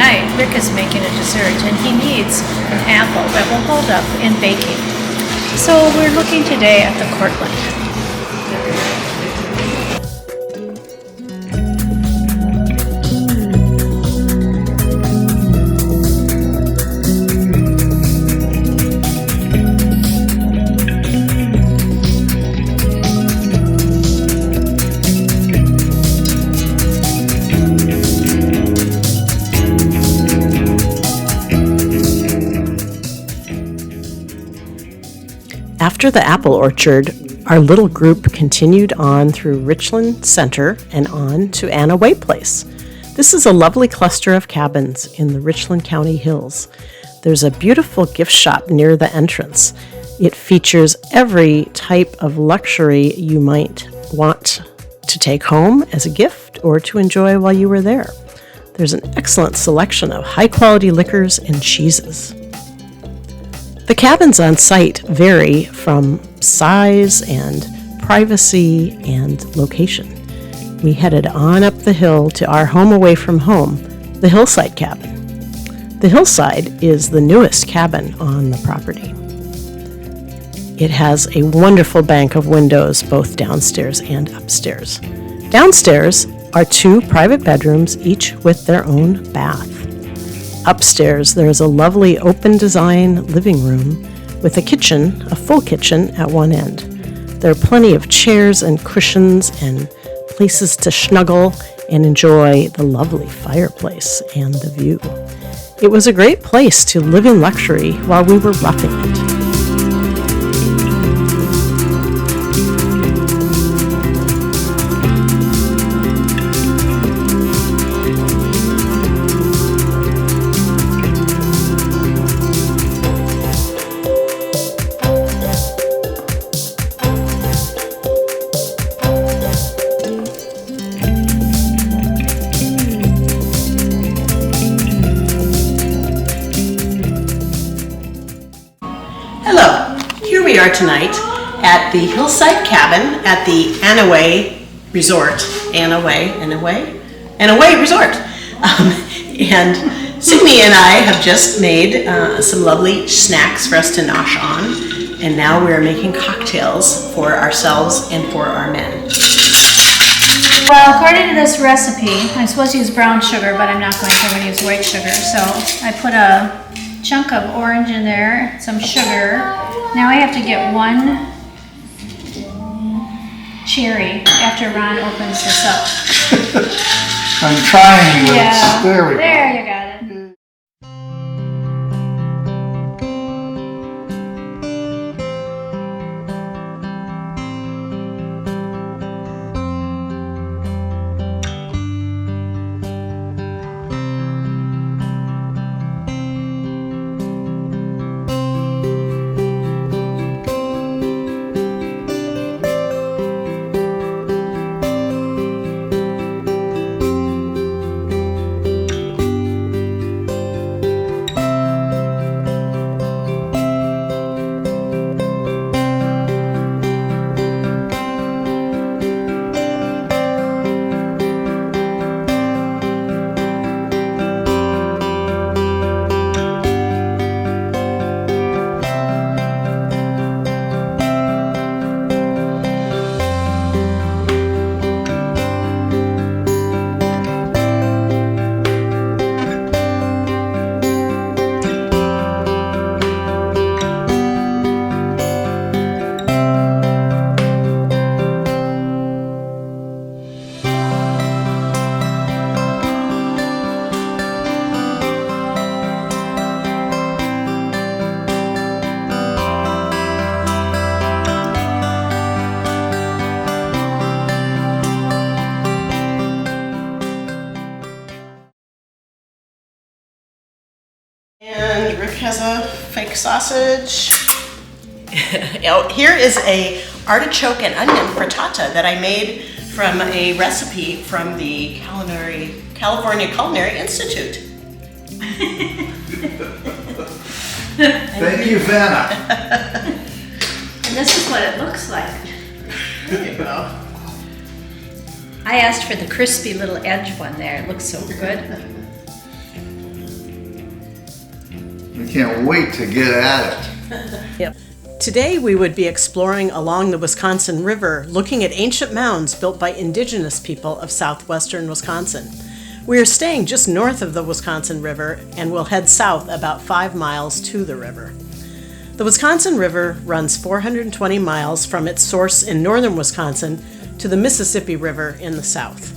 tonight Rick is making a dessert and he needs an apple that will hold up in baking. So we're looking today at the Cortland. After the apple orchard, our little group continued on through Richland Center and on to Anna Way Place. This is a lovely cluster of cabins in the Richland County hills. There's a beautiful gift shop near the entrance. It features every type of luxury you might want to take home as a gift or to enjoy while you were there. There's an excellent selection of high-quality liquors and cheeses. The cabins on site vary from size and privacy and location. We headed on up the hill to our home away from home, the Hillside Cabin. The Hillside is the newest cabin on the property. It has a wonderful bank of windows both downstairs and upstairs. Downstairs are 2 private bedrooms, each with their own bath. Upstairs, there is a lovely open design living room with a kitchen, a full kitchen at one end. There are plenty of chairs and cushions and places to snuggle and enjoy the lovely fireplace and the view. It was a great place to live in luxury while we were roughing it. We are tonight at the Hillside Cabin at the Anna Way Resort. Anna Way Resort. And Sydney and I have just made some lovely snacks for us to nosh on, and now we're making cocktails for ourselves and for our men. Well, according to this recipe, I'm supposed to use brown sugar, but I'm not going to. I'm going to use white sugar. So I put a chunk of orange in there, some sugar. Now I have to get 1 cherry after Ron opens this up. I'm trying this. Yeah. There we go. There, you got it. And Rick has a fake sausage. Here is a artichoke and onion frittata that I made from a recipe from the California Culinary Institute. Thank you, Vanna. And this is what it looks like. There you go. I asked for the crispy little edge one there. It looks so good. can't wait to get at it. Yep. Today we would be exploring along the Wisconsin River, looking at ancient mounds built by indigenous people of southwestern Wisconsin. We are staying just north of the Wisconsin River and will head south about 5 miles to the river. The Wisconsin River runs 420 miles from its source in northern Wisconsin to the Mississippi River in the south.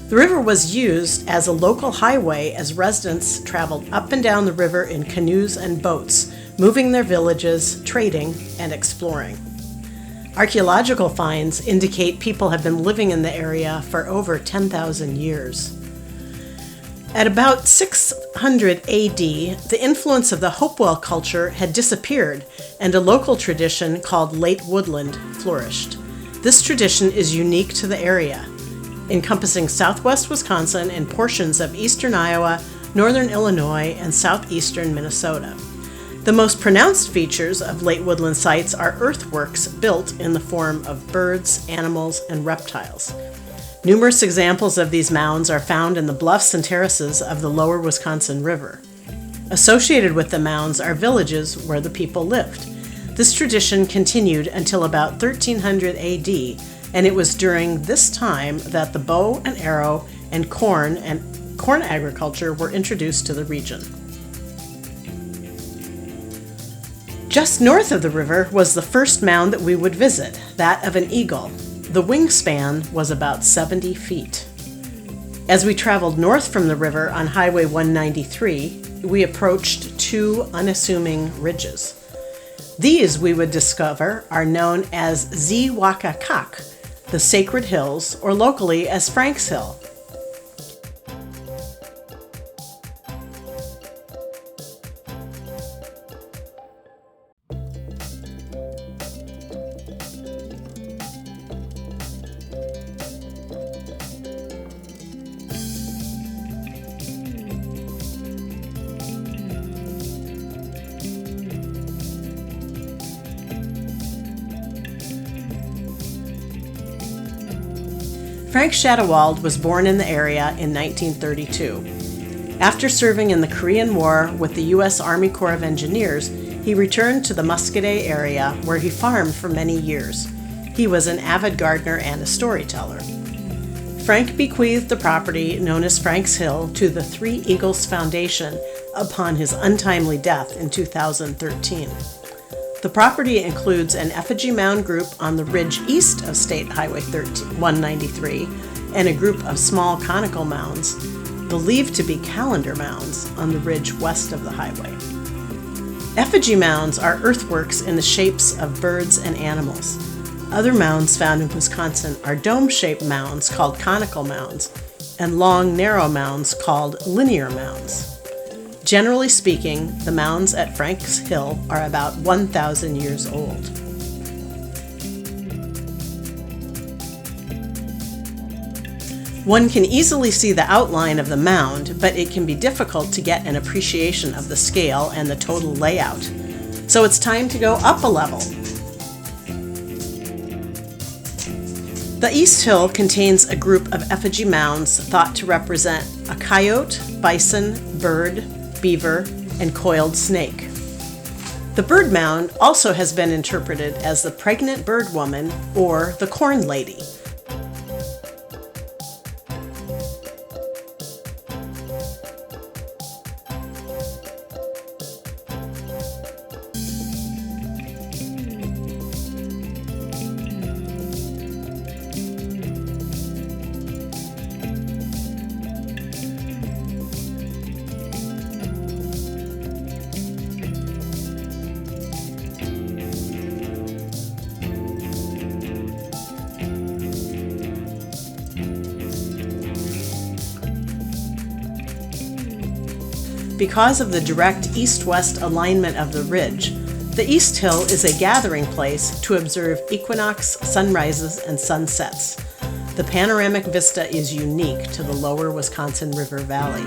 The river was used as a local highway as residents traveled up and down the river in canoes and boats, moving their villages, trading, and exploring. Archaeological finds indicate people have been living in the area for over 10,000 years. At about 600 AD, the influence of the Hopewell culture had disappeared, and a local tradition called late woodland flourished. This tradition is unique to the area, encompassing southwest Wisconsin and portions of eastern Iowa, northern Illinois, and southeastern Minnesota. The most pronounced features of late woodland sites are earthworks built in the form of birds, animals, and reptiles. Numerous examples of these mounds are found in the bluffs and terraces of the lower Wisconsin River. Associated with the mounds are villages where the people lived. This tradition continued until about 1300 AD, and it was during this time that the bow and arrow and corn agriculture were introduced to the region. Just north of the river was the first mound that we would visit, that of an eagle. The wingspan was about 70 feet. As we traveled north from the river on Highway 193, we approached two unassuming ridges. These, we would discover, are known as Ziwakakak, the Sacred Hills, or locally as Frank's Hill. Frank Shadowald was born in the area in 1932. After serving in the Korean War with the U.S. Army Corps of Engineers, he returned to the Muscoda area where he farmed for many years. He was an avid gardener and a storyteller. Frank bequeathed the property known as Frank's Hill to the Three Eagles Foundation upon his untimely death in 2013. The property includes an effigy mound group on the ridge east of State Highway 193 and a group of small conical mounds, believed to be calendar mounds, on the ridge west of the highway. Effigy mounds are earthworks in the shapes of birds and animals. Other mounds found in Wisconsin are dome-shaped mounds called conical mounds and long, narrow mounds called linear mounds. Generally speaking, the mounds at Frank's Hill are about 1,000 years old. One can easily see the outline of the mound, but it can be difficult to get an appreciation of the scale and the total layout. So it's time to go up a level. The East Hill contains a group of effigy mounds thought to represent a coyote, bison, bird, beaver, and coiled snake. The bird mound also has been interpreted as the pregnant bird woman or the corn lady. Because of the direct east-west alignment of the ridge, the East Hill is a gathering place to observe equinox, sunrises, and sunsets. The panoramic vista is unique to the lower Wisconsin River Valley.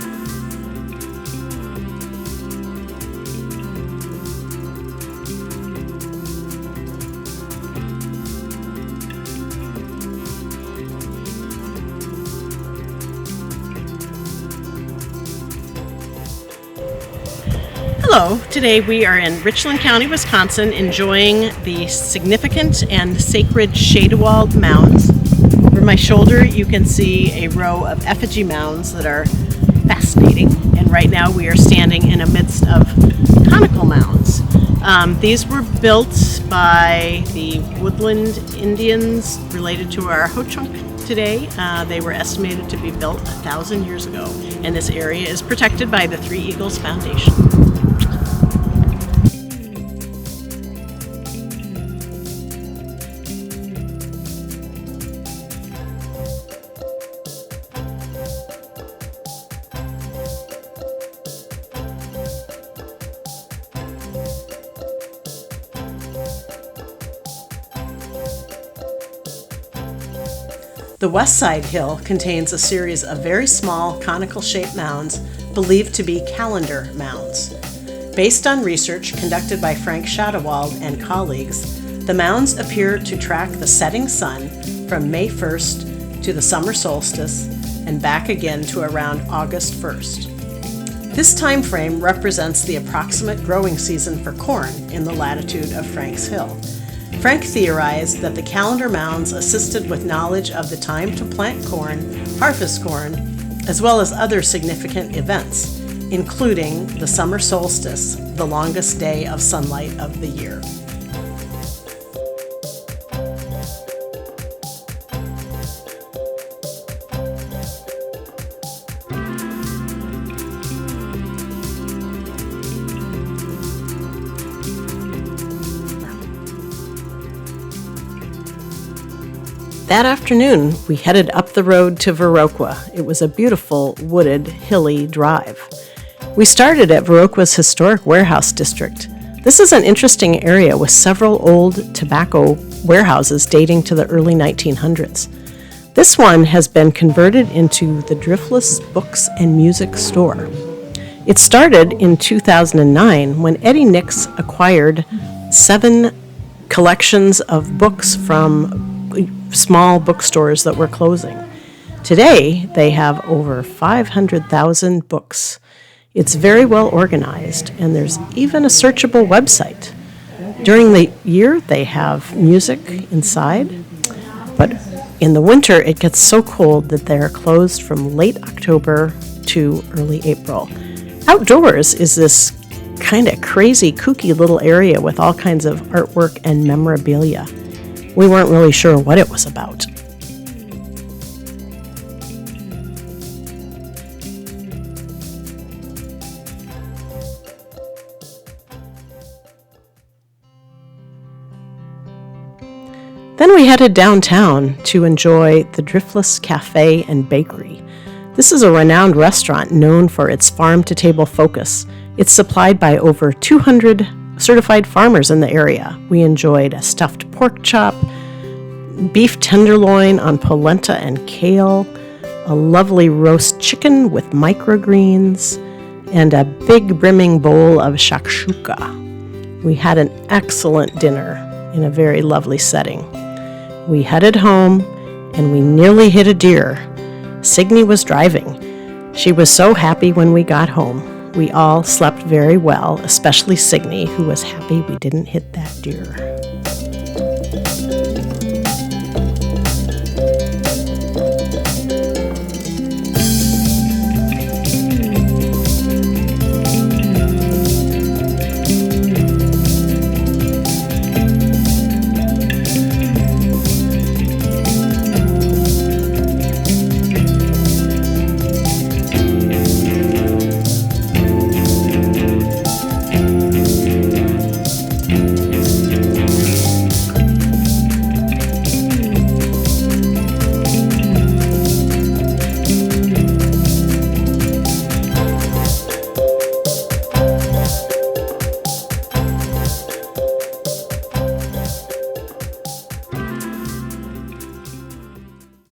Hello, today we are in Richland County, Wisconsin, enjoying the significant and sacred Shadewald mounds. Over my shoulder you can see a row of effigy mounds that are fascinating, and right now we are standing in the midst of conical mounds. These were built by the Woodland Indians related to our Ho-Chunk today. They were estimated to be built 1,000 years ago, and this area is protected by the Three Eagles Foundation. The west side hill contains a series of very small conical-shaped mounds believed to be calendar mounds. Based on research conducted by Frank Shadewald and colleagues, the mounds appear to track the setting sun from May 1st to the summer solstice and back again to around August 1st. This time frame represents the approximate growing season for corn in the latitude of Frank's Hill. Frank theorized that the calendar mounds assisted with knowledge of the time to plant corn, harvest corn, as well as other significant events, including the summer solstice, the longest day of sunlight of the year. That afternoon, we headed up the road to Viroqua. It was a beautiful, wooded, hilly drive. We started at Viroqua's historic warehouse district. This is an interesting area with several old tobacco warehouses dating to the early 1900s. This one has been converted into the Driftless Books and Music Store. It started in 2009 when Eddie Nix acquired 7 collections of books from small bookstores that were closing. Today, they have over 500,000 books. It's very well organized, and there's even a searchable website. During the year, they have music inside, but in the winter, it gets so cold that they're closed from late October to early April. Outdoors is this kind of crazy, kooky little area with all kinds of artwork and memorabilia. We weren't really sure what it was about. Then we headed downtown to enjoy the Driftless Cafe and Bakery. This is a renowned restaurant known for its farm-to-table focus. It's supplied by over 200 certified farmers in the area. We enjoyed a stuffed pork chop, beef tenderloin on polenta and kale, a lovely roast chicken with microgreens, and a big brimming bowl of shakshuka. We had an excellent dinner in a very lovely setting. We headed home and we nearly hit a deer. Signe was driving. She was so happy when we got home. We all slept very well, especially Signe, who was happy we didn't hit that deer.